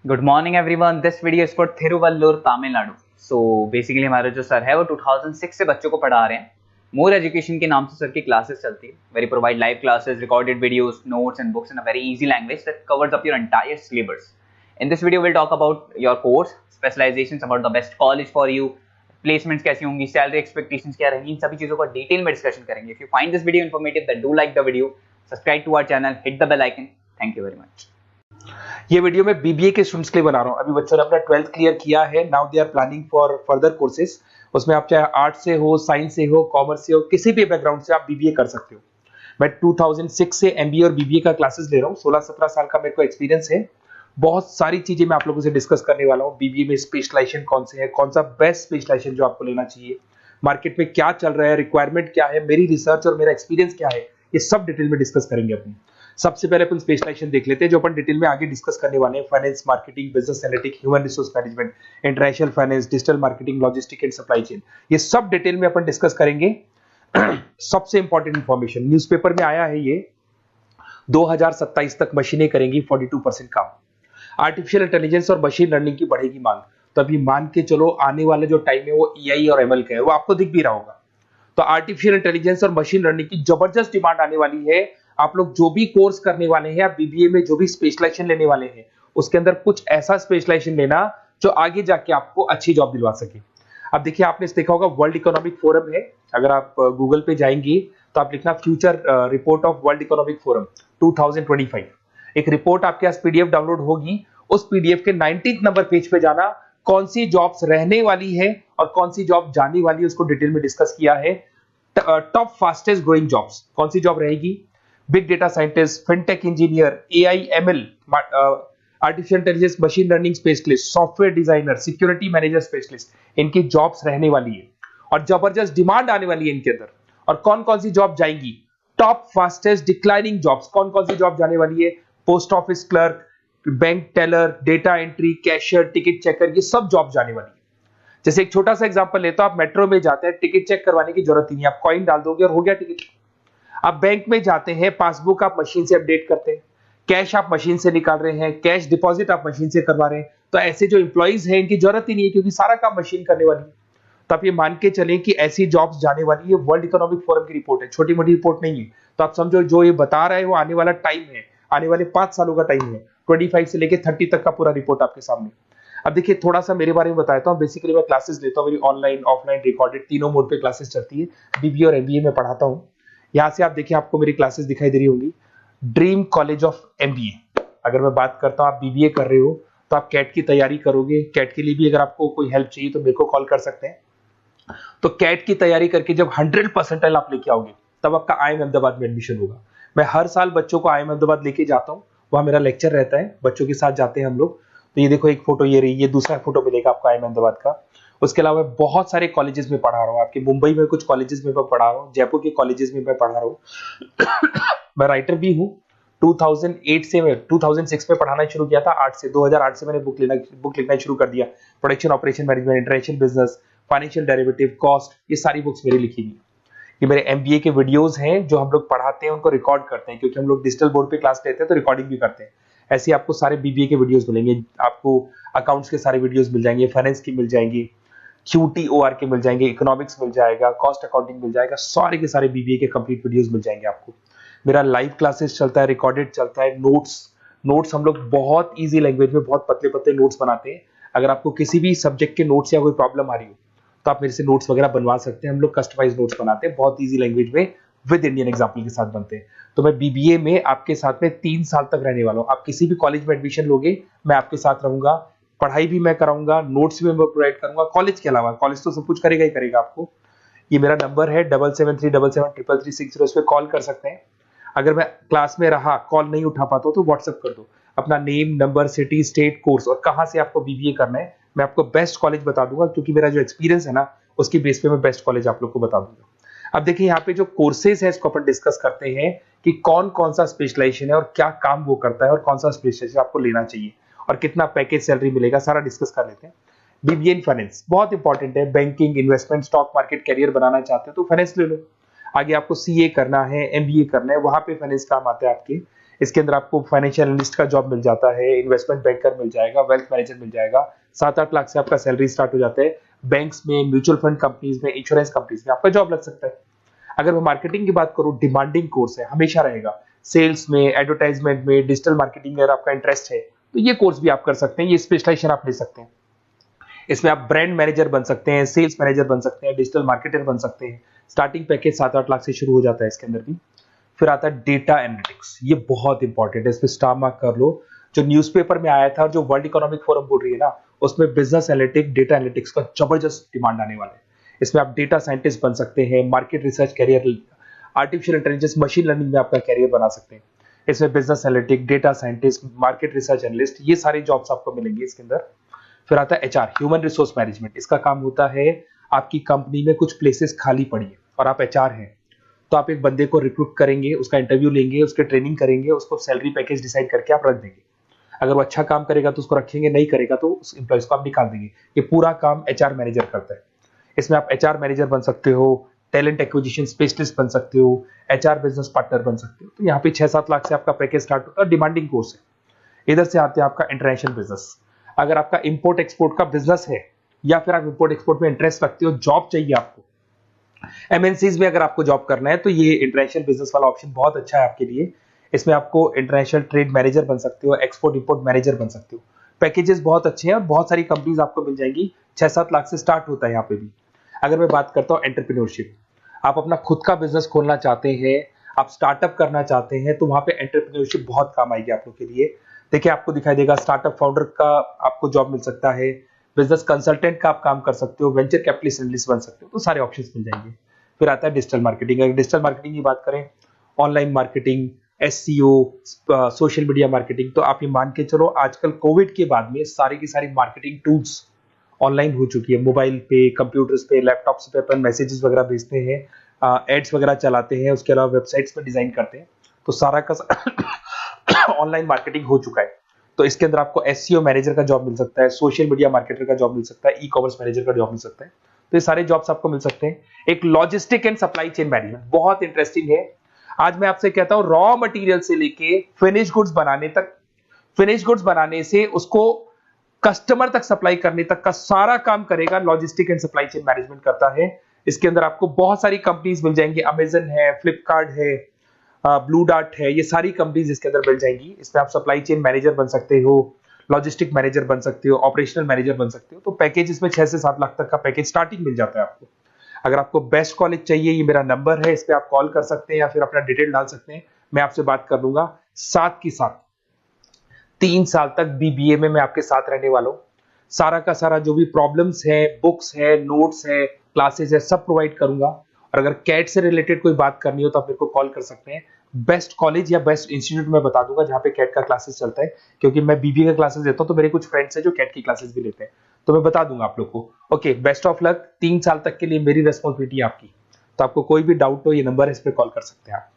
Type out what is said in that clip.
Good morning everyone. This video is for Thiruvallur Tamil Nadu. So basically हमारे जो sir है वो 2006 से बच्चों को पढ़ा रहे हैं। मोर एजुकेशन के नाम से सर की क्लासेस चलती है। Very provide live classes, recorded videos, notes and books in a very easy language that covers up your entire syllabus. In this video will talk about your course, specialisations, about the best college for you, placements कैसी होंगी, salary expectations क्या रहेंगी, इन सभी चीजों का detail में discussion करेंगे। If you find this video informative then do like the video, subscribe to our channel, hit the bell icon. Thank you very much. ये वीडियो मैं बीबीए के स्टूडेंट्स के लिए बना रहा हूँ। अभी बच्चों ने अपना 12th क्लियर किया है, now they are planning for further courses. उसमें आप चाहे आर्ट से हो, साइंस से हो, कॉमर्स से हो, किसी भी बैकग्राउंड से आप बीबीए कर सकते हो। मैं 2006 से एमबीए और बीबीए का क्लासेस ले रहा हूँ। 16-17 साल का मेरे को एक्सपीरियंस है। बहुत सारी चीजें मैं आप लोगों से डिस्कस करने वाला हूँ। बीबीए में स्पेशलाइजेशन कौन से है, कौन सा बेस्ट स्पेशलाइजेशन जो आपको लेना चाहिए, मार्केट में क्या चल रहा है, रिक्वायरमेंट क्या है, मेरी रिसर्च और मेरा एक्सपीरियंस क्या है, ये सब डिटेल में डिस्कस करेंगे अपनी। सबसे पहले अपन स्पेशलाइजेशन देख लेते हैं जो अपन डिटेल में आगे डिस्कस करने वाले हैं। Finance, marketing, business analytics, human resource management, international finance, digital marketing, logistic and supply chain, ये सब डिटेल में अपन डिस्कस करेंगे। सबसे इंपॉर्टेंट इंफॉर्मेशन, न्यूज़पेपर में आया है ये 2027 तक मशीनें करेंगी 42% काम। आर्टिफिशियल इंटेलिजेंस और मशीन लर्निंग की बढ़ेगी मांग। तो अभी मान के चलो आने वाला जो टाइम है वो एआई और एमएल का है, वो आपको दिख भी रहा होगा। तो आर्टिफिशियल इंटेलिजेंस और मशीन लर्निंग की जबरदस्त डिमांड आने वाली है। आप लोग जो भी कोर्स करने वाले हैं, आप बीबीए में जो भी स्पेशलाइजेशन लेने वाले हैं, उसके अंदर कुछ ऐसा स्पेशलाइजेशन लेना जो आगे जाके आपको अच्छी जॉब दिलवा सके। अब देखिए, आपने देखा होगा वर्ल्ड इकोनॉमिक फोरम है। अगर आप गूगल पे जाएंगे तो आप लिखना future report of world economic forum 2025। एक रिपोर्ट आपके पास पीडीएफ डाउनलोड होगी। उस पीडीएफ के 19th नंबर पेज पे जाना, कौन सी जॉब्स रहने वाली है और कौन सी जॉब जाने वाली है, उसको डिटेल में डिस्कस किया है। टॉप फास्टेस्ट ग्रोइंग जॉब्स कौन सी जॉब रहेगी? Big data scientist, fintech engineer, AI ML, artificial intelligence, machine learning specialist, software designer, security manager specialist, इनकी जॉब्स रहने वाली है और जबरदस्त डिमांड आने वाली है इनके अंदर। और कौन कौन सी जॉब जाएंगी? टॉप फास्टेस्ट डिक्लाइनिंग जॉब्स कौन कौन सी जॉब जाने वाली है? Post office clerk, bank teller, data entry, cashier, ticket checker, ये सब जॉब जाने वाली है। जैसे एक छोटा सा एग्जांपल लेते हो, आप मेट्रो में जाते हैं, टिकट चेक करवाने की जरूरत ही नहीं, आप कॉइन डाल दोगे और हो गया टिकट। आप बैंक में जाते हैं, पासबुक आप मशीन से अपडेट करते हैं, कैश आप मशीन से निकाल रहे हैं, कैश डिपॉजिट आप मशीन से करवा रहे हैं। तो ऐसे जो एम्प्लॉइज हैं, इनकी जरूरत ही नहीं है क्योंकि सारा काम मशीन करने वाली है। तो आप ये मान के चलें कि ऐसी जॉब्स जाने वाली है। वर्ल्ड इकोनॉमिक फोरम की रिपोर्ट है, छोटी मोटी रिपोर्ट नहीं है। तो आप समझो जो ये बता रहा है वो आने वाला टाइम है, आने वाले 5 सालों का टाइम है। 25 से लेके 30 तक का पूरा रिपोर्ट आपके सामने। अब देखिए, थोड़ा सा मेरे बारे में बताता हूँ। बेसिकली मैं क्लासेस लेता हूँ, मेरी ऑनलाइन, ऑफलाइन, रिकॉर्डेड, तीनों मोड पे क्लासेस चलती है। बीबीए और एमबीए में पढ़ाता हूँ। यहाँ से आप देखिए, आपको मेरी क्लासेस दिखाई दे रही होंगी। Dream college of MBA. अगर मैं बात करता हूँ, आप बीबीए कर रहे हो तो आप कैट की तैयारी करोगे। कैट के लिए भी अगर आपको कोई हेल्प चाहिए तो मेरे को कॉल कर सकते हैं। तो कैट की तैयारी करके जब 100% आप लेके आओगे तब आपका आईएम अहमदाबाद में एडमिशन होगा। मैं हर साल बच्चों को आईएम अहमदाबाद लेके जाता हूँ, वहां मेरा लेक्चर रहता है, बच्चों के साथ जाते हैं हम लोग। तो ये देखो, एक फोटो ये रही, ये दूसरा फोटो मिलेगा आपको आईएम अहमदाबाद का। उसके अलावा बहुत सारे कॉलेजेस में पढ़ा रहा हूँ। आपके मुंबई में कुछ कॉलेजेस में मैं पढ़ा रहा हूँ, जयपुर के कॉलेजेस में मैं पढ़ा रहा हूँ। मैं राइटर भी हूँ। 2008 से मैं 2006 में पढ़ाना शुरू किया था। 2008 से मैंने बुक लिखना शुरू कर दिया। Production operation management, international business, financial derivative, cost, ये सारी बुक्स मेरी लिखी हुई। ये मेरे एमबीए के वीडियोस हैं जो हम लोग पढ़ाते हैं, उनको रिकॉर्ड करते हैं क्योंकि हम लोग डिजिटल बोर्ड पे क्लास लेते हैं तो रिकॉर्डिंग भी करते हैं। ऐसे आपको सारे बीबीए के वीडियोस मिलेंगे। आपको अकाउंट्स के सारे वीडियोस मिल जाएंगे, फाइनेंस की मिल जाएंगी, क्यूटीओआर के मिल जाएंगे, इकोनॉमिक्स मिल जाएगा, कॉस्ट अकाउंटिंग मिल जाएगा, सारे के सारे बीबीए के कंप्लीट वीडियोस मिल जाएंगे आपको। मेरा लाइव क्लासेस चलता है, रिकॉर्डेड चलता है, नोट्स हम लोग बहुत ईजी लैंग्वेज में बहुत पतले पतले नोट्स बनाते हैं। अगर आपको किसी भी सब्जेक्ट के नोट्स या कोई प्रॉब्लम आ रही हो तो आप मेरे से नोट्स वगैरह बनवा सकते हैं। हम लोग कस्टमाइज नोट्स बनाते हैं, बहुत ईजी लैंग्वेज में, विद इंडियन एग्जाम्पल के साथ बनते हैं। तो मैं बीबीए में आपके साथ में 3 साल तक रहने वाला हूँ। आप किसी भी कॉलेज में एडमिशन लोगे, मैं आपके साथ रहूंगा, पढ़ाई भी मैं कराऊंगा, नोट्स भी मैं प्रोवाइड करूंगा। कॉलेज के अलावा, कॉलेज तो सब कुछ करेगा ही करेगा आपको। ये मेरा नंबर है 7737733360, इस पे कॉल कर सकते हैं। अगर मैं क्लास में रहा, कॉल नहीं उठा पाता तो व्हाट्सएप कर दो अपना name, number, city, state, course और कहां से आपको बीबीए करना है। मैं आपको बेस्ट कॉलेज बता दूंगा क्योंकि मेरा जो एक्सपीरियंस है ना, उसकी बेस पे मैं बेस्ट कॉलेज आप लोग को बता दूंगा। अब देखिए, यहाँ पे जो कोर्सेज है इसको अपन डिस्कस करते हैं कि कौन कौन सा स्पेशलाइजेशन है और क्या काम वो करता है और कौन सा स्पेशलाइजेशन आपको लेना चाहिए और कितना पैकेज सैलरी मिलेगा, सारा डिस्कस कर लेते हैं। बीबीए इन फाइनेंस बहुत इंपॉर्टेंट है। Banking, investment, stock market career बनाना चाहते हो तो फाइनेंस ले लो। आगे आपको सीए करना है, एमबीए करना है, वहां पे फाइनेंस काम आता है आपके। इसके अंदर आपको फाइनेंशियल एनालिस्ट का जॉब मिल जाता है, इन्वेस्टमेंट बैंकर मिल जाएगा, वेल्थ मैनेजर मिल जाएगा। 7-8 लाख से आपका सैलरी स्टार्ट हो जाता है। बैंक्स में, म्यूचुअल फंड कंपनीज में, इंश्योरेंस कंपनीज में आपका जॉब लग सकता है। अगर मैं मार्केटिंग की बात करूं, डिमांडिंग कोर्स है, हमेशा रहेगा। सेल्स में, एडवर्टाइजमेंट में, डिजिटल मार्केटिंग में अगर आपका इंटरेस्ट है तो ये कोर्स भी आप कर सकते हैं, ये स्पेशलाइजेशन आप ले सकते हैं। इसमें आप ब्रांड मैनेजर बन सकते हैं, सेल्स मैनेजर बन सकते हैं, डिजिटल मार्केटर बन सकते हैं। स्टार्टिंग पैकेज 7-8 लाख से शुरू हो जाता है इसके अंदर भी। फिर आता है डेटा एनालिटिक्स, ये बहुत इंपॉर्टेंट है, इस पे स्टार मार्क कर लो। जो न्यूज़पेपर में आया था और जो वर्ल्ड इकोनॉमिक फोरम बोल रही है ना, उसमें बिजनेस एनालिटिक्स, डेटा एनालिटिक्स का जबरदस्त डिमांड आने वाला है। इसमें आप डेटा साइंटिस्ट बन सकते हैं, market research career, artificial intelligence, machine learning में आपका कैरियर बना सकते हैं। इसमें business analytic, data scientist, market research analyst, ये सारे जॉब्स आपको मिलेंगे इसके अंदर। फिर आता है एचआर, ह्यूमन रिसोर्स मैनेजमेंट। इसका काम होता है, आपकी कंपनी में कुछ प्लेसेस खाली पड़ी है और आप एचआर हैं, तो आप एक बंदे को रिक्रूट करेंगे, उसका इंटरव्यू लेंगे, उसके ट्रेनिंग करेंगे, उसको सैलरी पैकेज डिसाइड करके आप रख देंगे। अगर वो अच्छा काम करेगा तो उसको रखेंगे, नहीं करेगा तो उस एम्प्लॉइज को आप निकाल देंगे। ये पूरा काम एचआर मैनेजर करता है। इसमें आप एचआर मैनेजर बन सकते हो, टैलेंट एक्विजिशन स्पेशलिस्ट बन सकते हो, एचआर बिजनेस पार्टनर बन सकते हो। तो यहाँ पे 6-7 लाख से आपका पैकेज स्टार्ट होता है, डिमांडिंग कोर्स है। इधर से आते हैं आपका इंटरनेशनल बिजनेस। अगर आपका इंपोर्ट एक्सपोर्ट का बिजनेस है या फिर आप इंपोर्ट एक्सपोर्ट में इंटरेस्ट रखते हो, जॉब चाहिए आपको, एमएनसीज में अगर आपको जॉब करना है, तो ये इंटरनेशनल बिजनेस वाला ऑप्शन बहुत अच्छा है आपके लिए। इसमें आपको इंटरनेशनल ट्रेड मैनेजर बन सकते हो, एक्सपोर्ट इंपोर्ट मैनेजर बन सकते हो। पैकेजेस बहुत अच्छे हैं और बहुत सारी कंपनीज आपको मिल जाएंगी। 6-7 लाख से स्टार्ट होता है यहाँ पे भी। अगर मैं बात करता हूँ एंटरप्रेन्योरशिप, आप अपना खुद का बिजनेस खोलना चाहते हैं, आप स्टार्टअप करना चाहते हैं, तो वहां पे एंटरप्रेन्योरशिप बहुत काम आएगी आप लोग के लिए। देखिए, आपको दिखाई देगा, स्टार्टअप फाउंडर का आपको जॉब मिल सकता है, बिजनेस कंसल्टेंट का आप काम कर सकते हो, वेंचर कैपिटलिस्ट एनालिस्ट बन सकते हो, तो सारे ऑप्शंस मिल जाएंगे। फिर आता है डिजिटल मार्केटिंग। अगर डिजिटल मार्केटिंग की बात करें, online marketing, SEO, social media marketing, तो आप ये मान के चलो, आजकल कोविड के बाद में सारी की सारी मार्केटिंग टूल्स ऑनलाइन हो चुकी है। मोबाइल पे, कंप्यूटर्स पे, लैपटॉप्स पे अपन मैसेजेस वगैरह भेजते हैं, एड्स वगैरह चलाते हैं, उसके अलावा वेबसाइट्स में डिजाइन करते हैं, तो सारा का ऑनलाइन मार्केटिंग हो चुका है। तो इसके अंदर आपको एसईओ मैनेजर का जॉब मिल सकता है, सोशल मीडिया मार्केटर का जॉब मिल सकता है, ई कॉमर्स मैनेजर का जॉब मिल सकता है। तो ये सारे जॉब्स आपको मिल सकते हैं। एक logistic and supply chain management बहुत इंटरेस्टिंग है। आज मैं आपसे कहता हूं, रॉ मटेरियल से लेके फिनिश गुड्स बनाने तक, फिनिश गुड्स बनाने से उसको कस्टमर तक सप्लाई करने तक का सारा काम करेगा logistic and supply chain management करता है। इसके अंदर आपको बहुत सारी कंपनीज मिल जाएंगी, अमेजन है, फ्लिपकार्ट है, ब्लू डार्ट है, ये सारी कंपनीज इसके अंदर मिल जाएंगी। इसमें आप सप्लाई चेन मैनेजर बन सकते हो, लॉजिस्टिक मैनेजर बन सकते हो, ऑपरेशनल मैनेजर बन सकते हो। तो पैकेज इसमें 6 से 7 लाख तक का पैकेज स्टार्टिंग मिल जाता है आपको। अगर आपको बेस्ट कॉलेज चाहिए, ये मेरा नंबर है, इस पे आप कॉल कर सकते हैं या फिर अपना डिटेल डाल सकते हैं, मैं आपसे बात कर लूंगा। साथ की साथ 3 साल तक बीबीए में मैं आपके साथ रहने वाला हूँ। सारा का सारा जो भी प्रॉब्लम्स है, बुक्स है, नोट्स है, क्लासेस है, सब प्रोवाइड करूंगा। और अगर कैट से रिलेटेड कोई बात करनी हो तो आप मेरे को कॉल कर सकते हैं। बेस्ट कॉलेज या बेस्ट इंस्टीट्यूट में बता दूंगा जहां पे कैट का क्लासेस चलता है, क्योंकि मैं बीबीए का क्लासेस देता हूं, तो मेरे कुछ फ्रेंड्स हैं जो कैट की क्लासेस भी लेते हैं, तो मैं बता दूंगा आप लोग को। Okay, best of luck. 3 साल तक के लिए मेरी रेस्पॉन्सिबिलिटी आपकी, तो आपको कोई भी डाउट हो, ये नंबर है, इस पे कॉल कर सकते हैं आप।